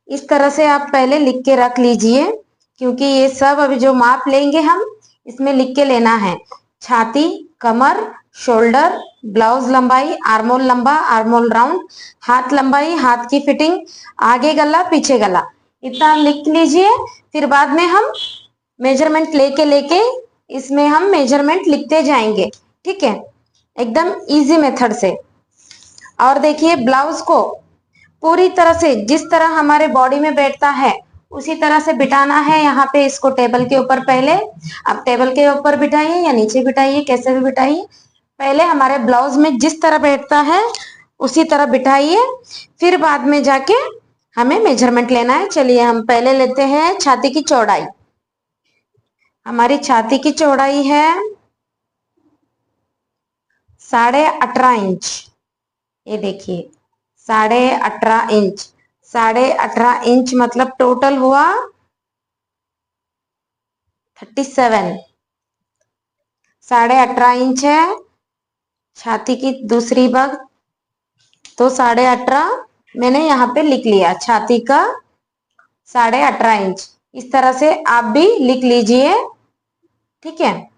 इस तरह से आप पहले लिख के रख लीजिए, क्योंकि ये सब अभी जो माप लेंगे हम इसमें लिख के लेना है। छाती, कमर, शोल्डर, ब्लाउज लंबाई, आर्मोल लंबा, आर्मोल राउंड, हाथ लंबाई, हाथ की फिटिंग, आगे गला, पीछे गला, इतना लिख लीजिए। फिर बाद में हम मेजरमेंट लेके लेके इसमें हम मेजरमेंट लिखते जाएंगे, ठीक है, एकदम इजी मेथड से। और देखिए ब्लाउज को पूरी तरह से जिस तरह हमारे बॉडी में बैठता है उसी तरह से बिठाना है। यहाँ पे इसको टेबल के ऊपर, पहले आप टेबल के ऊपर बिठाइए या नीचे बिठाइए, कैसे भी बिठाइए, पहले हमारे ब्लाउज में जिस तरह बैठता है उसी तरह बिठाइए, फिर बाद में जाके हमें मेजरमेंट लेना है। चलिए हम पहले लेते हैं छाती की चौड़ाई। हमारी छाती की चौड़ाई है 18.5 इंच। ये देखिए 18.5 इंच। 18.5 इंच मतलब टोटल हुआ 37। 18.5 इंच है छाती की दूसरी भाग, तो 18.5 मैंने यहाँ पे लिख लिया। छाती का 18.5 इंच, इस तरह से आप भी लिख लीजिए, ठीक है।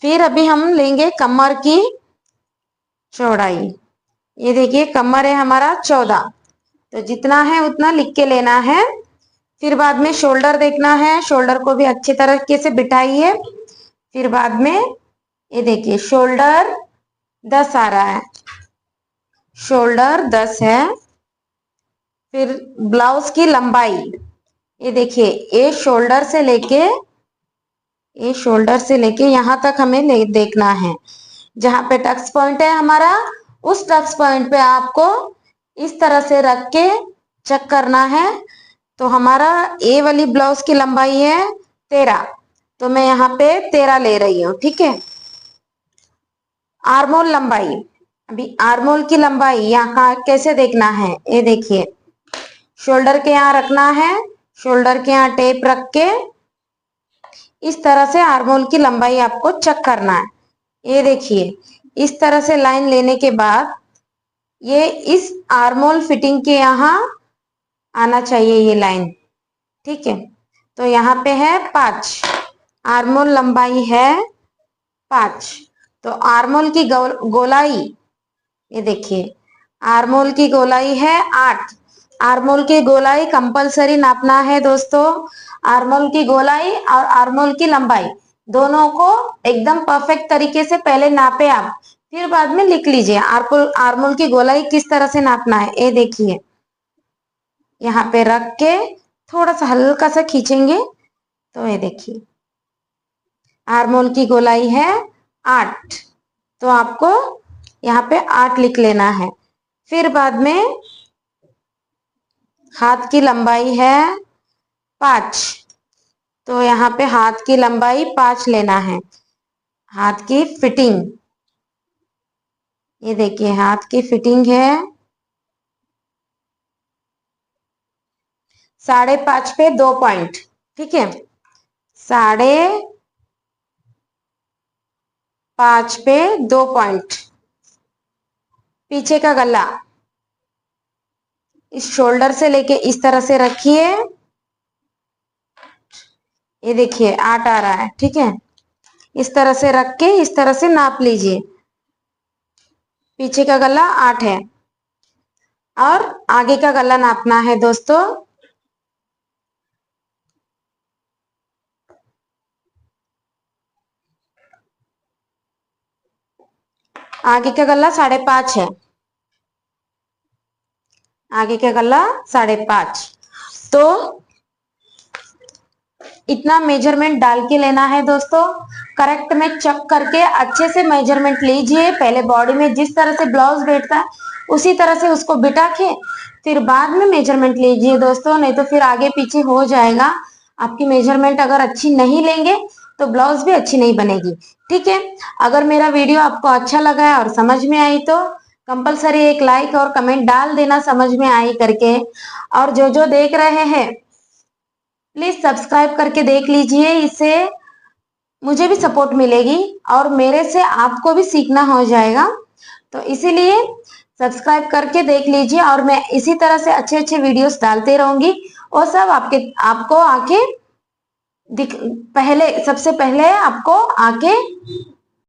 फिर अभी हम लेंगे कमर की चौड़ाई। ये देखिए कमर है हमारा 14, तो जितना है उतना लिख के लेना है। फिर बाद में शोल्डर देखना है, शोल्डर को भी अच्छी तरीके से बिठाइए। फिर बाद में ये देखिए शोल्डर 10 आ रहा है, शोल्डर 10 है। फिर ब्लाउज की लंबाई, ये देखिए ये शोल्डर से लेके यहाँ तक हमें देखना है। जहाँ पे टक्स पॉइंट है हमारा, उस टक्स पॉइंट पे आपको इस तरह से रख के चेक करना है। तो हमारा ए वाली ब्लाउज की लंबाई है 13, तो मैं यहाँ पे 13 ले रही हूँ, ठीक है। आर्मोल लंबाई, अभी आर्मोल की लंबाई यहाँ कैसे देखना है, ये देखिए शोल्डर के यहाँ रखना है, शोल्डर के यहाँ टेप रख के इस तरह से आर्मोल की लंबाई आपको चेक करना है। ये देखिए इस तरह से लाइन लेने के बाद ये इस आर्मोल फिटिंग के यहाँ आना चाहिए ये लाइन, ठीक है। तो यहाँ पे है 5, आर्मोल लंबाई है 5। तो आर्मोल की गोलाई, ये देखिए आर्मोल की गोलाई है 8। आर्मोल की गोलाई कंपलसरी नापना है दोस्तों। आर्मोल की गोलाई और आर्मोल की लंबाई दोनों को एकदम परफेक्ट तरीके से पहले नापे आप, फिर बाद में लिख लीजिए आर्मोल की गोलाई किस तरह से नापना है। ये देखिए यहाँ पे रख के थोड़ा सा हल्का सा खींचेंगे, तो ये देखिए आर्मोल की गोलाई है 8, तो आपको यहाँ पे 8 लिख लेना है। फिर बाद में हाथ की लंबाई है 5, तो यहाँ पे हाथ की लंबाई 5 लेना है। हाथ की फिटिंग, ये देखिए हाथ की फिटिंग है 5.5 पे 2 पॉइंट, ठीक है। 5.5 पे 2 पॉइंट। पीछे का गला इस शोल्डर से लेके इस तरह से रखिए, ये देखिए 8 आ रहा है, ठीक है। इस तरह से रख के इस तरह से नाप लीजिए। पीछे का गला 8 है और आगे का गला नापना है दोस्तों। आगे का गला 5.5 है, आगे का गला 5.5। तो इतना मेजरमेंट डाल के लेना है दोस्तों। करेक्ट में चेक करके अच्छे से मेजरमेंट लीजिए। पहले बॉडी में जिस तरह से ब्लाउज बैठता है उसी तरह से उसको बिठा के फिर बाद में मेजरमेंट लीजिए दोस्तों, नहीं तो फिर आगे पीछे हो जाएगा। आपकी मेजरमेंट अगर अच्छी नहीं लेंगे तो ब्लाउज भी अच्छी नहीं बनेगी, ठीक है। अगर मेरा वीडियो आपको अच्छा लगा है और समझ में आई तो कंपलसरी एक लाइक और कमेंट डाल देना समझ में आई करके। और जो देख रहे हैं प्लीज सब्सक्राइब करके देख लीजिए, इससे मुझे भी सपोर्ट मिलेगी और मेरे से आपको भी सीखना हो जाएगा। तो इसीलिए सब्सक्राइब करके देख लीजिए और मैं इसी तरह से अच्छे अच्छे वीडियोस डालते रहूंगी और सब आपको आके सबसे पहले आपको आके